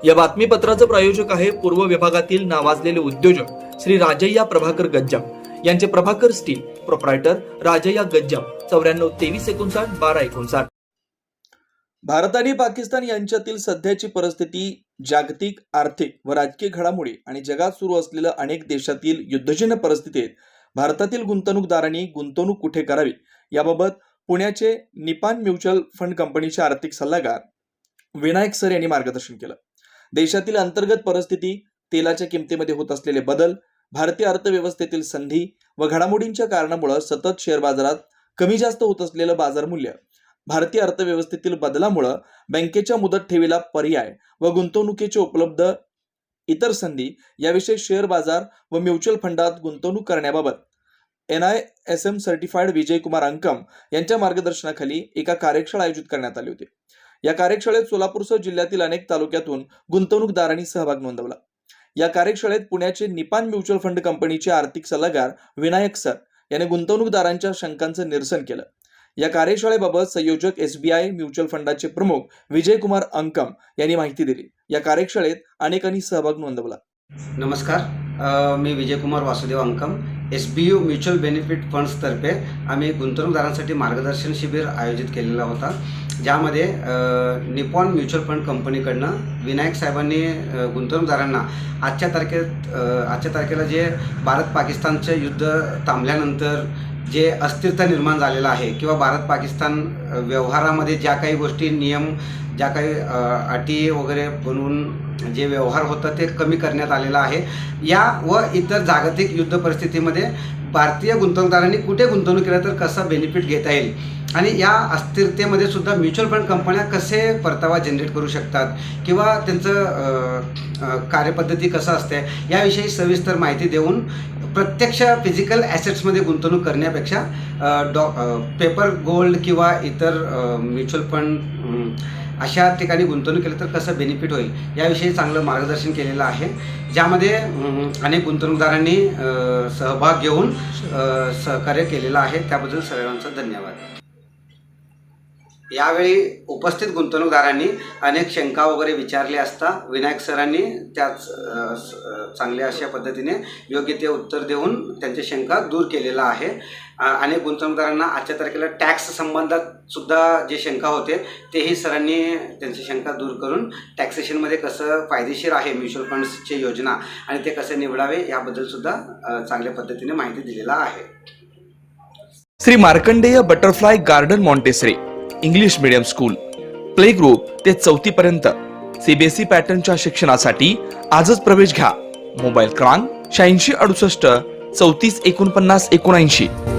या बातमीपत्राचं प्रायोजक आहे पूर्व विभागातील नावाजलेले उद्योजक श्री राजय्या प्रभाकर गज्जाम यांचे प्रभाकर स्टील, प्रोप्रायटर राजय्या गज्जाम, 94 2359 1259। भारत आणि पाकिस्तान यांच्यातील सध्याची परिस्थिती, जागतिक आर्थिक व राजकीय घडामोडी आणि जगात सुरू असलेल्या अनेक देशातील युद्धजन्य परिस्थितीत भारतातील गुंतवणूकदारांनी गुंतवणूक कुठे करावी याबाबत पुण्याचे निपान म्युच्युअल फंड कंपनीचे आर्थिक सल्लागार विनायक सर यांनी मार्गदर्शन केलं। देशातील अंतर्गत परिस्थिती, तेलाच्या किमतीमध्ये होत असलेले बदल, भारतीय अर्थव्यवस्थेतील संधी व घडामोडींच्या कारणामुळे सतत शेअर बाजारात कमी जास्त होत असलेलं बाजार मूल्य, भारतीय अर्थव्यवस्थेतील बदलामुळे बँकेच्या मुदत ठेवीला पर्याय व गुंतवणुकीचे उपलब्ध इतर संधी याविषयी शेअर बाजार व म्युच्युअल फंडात गुंतवणूक करण्याबाबत NISM सर्टिफाईड विजय कुमार अंकम यांच्या मार्गदर्शनाखाली एका कार्यशाळा आयोजित करण्यात आली होती। या कार्यशाळेत सोलापूरसह जिल्ह्यातील अनेक तालुक्यातून गुंतवणूकदारांनी सहभाग नोंदवला। या कार्यशाळेत पुण्याचे निपान म्युच्युअल फंड कंपनीचे आर्थिक सल्लागार विनायक सर यांनी गुंतवणूकदारांच्या शंकांचं निरसन केलं। या कार्यशाळेबाबत संयोजक SBI म्युच्युअल फंडाचे प्रमुख विजय कुमार अंकम यांनी माहिती दिली। या कार्यशाळेत अनेकांनी सहभाग नोंदवला। नमस्कार, मी Vijay Kumar Vasudev Ankam, SBU mutual benefit funds तर्फे आम्ही गुंतवणूकदारांसाठी मार्गदर्शन शिबिर आयोजित केलेला होता, ज्यामध्ये निपॉन म्युच्युअल फंड कंपनीकडनं विनायक साहेबांनी गुंतवणूकदारांना आजच्या तारखेला जे भारत पाकिस्तानचे युद्ध थांबल्यानंतर जे अस्थिरता निर्माण झालेला आहे किंवा भारत पाकिस्तान व्यवहारामध्ये ज्या काही गोष्टी नियम, ज्या काही अटी वगैरे बनवून जे व्यवहार होता ते कमी करण्यात आलेला आहे। या व इतर जागतिक युद्ध परिस्थितीमध्ये भारतीय गुंतवणूकदारांनी कुठे गुंतवणूक केलं तर कसा बेनिफिट घेता येईल आणि या अस्थिरतेमध्ये सुद्धा म्युच्युअल फंड कंपन्या कसे परतावा जनरेट करू शकतात किंवा त्यांचं कार्यपद्धती कसं असते याविषयी सविस्तर माहिती देऊन प्रत्यक्ष फिजिकल ॲसेट्समध्ये गुंतवणूक करण्यापेक्षा पेपर गोल्ड किंवा इतर म्युच्युअल फंड अशा ठिकाणी गुंतवणूक केलं तर कसं बेनिफिट होईल याविषयी चांगलं मार्गदर्शन केलेलं आहे, ज्यामध्ये अनेक गुंतवणूकदारांनी सहभाग घेऊन सहकार्य केलेलं आहे। त्याबद्दल सर्वांचा धन्यवाद। यावेळी उपस्थित गुंतवणूकदारांनी अनेक शंका वगैरे विचारले असता विनायक सरांनी त्याच चांगल्या अशा पद्धतीने योग्य ते उत्तर देऊन त्यांच्या शंका दूर केलेला आहे। अनेक गुंतवणूकदारांना आजच्या तारखेला टॅक्स संबंधात सुद्धा जे शंका होते तेही सरांनी त्यांची शंका दूर करून टॅक्सेशनमध्ये कसं फायदेशीर आहे म्युच्युअल फंड्सची योजना आणि ते कसे निवडावे याबद्दल सुद्धा चांगल्या पद्धतीने माहिती दिलेला आहे। Shri Markandeya butterfly garden Montessori English medium school, play group ते 4थी पर्यंत CBSE पॅटर्नच्या शिक्षणासाठी आजच प्रवेश घ्या। मोबाईल क्रमांक 8668 34 49 79।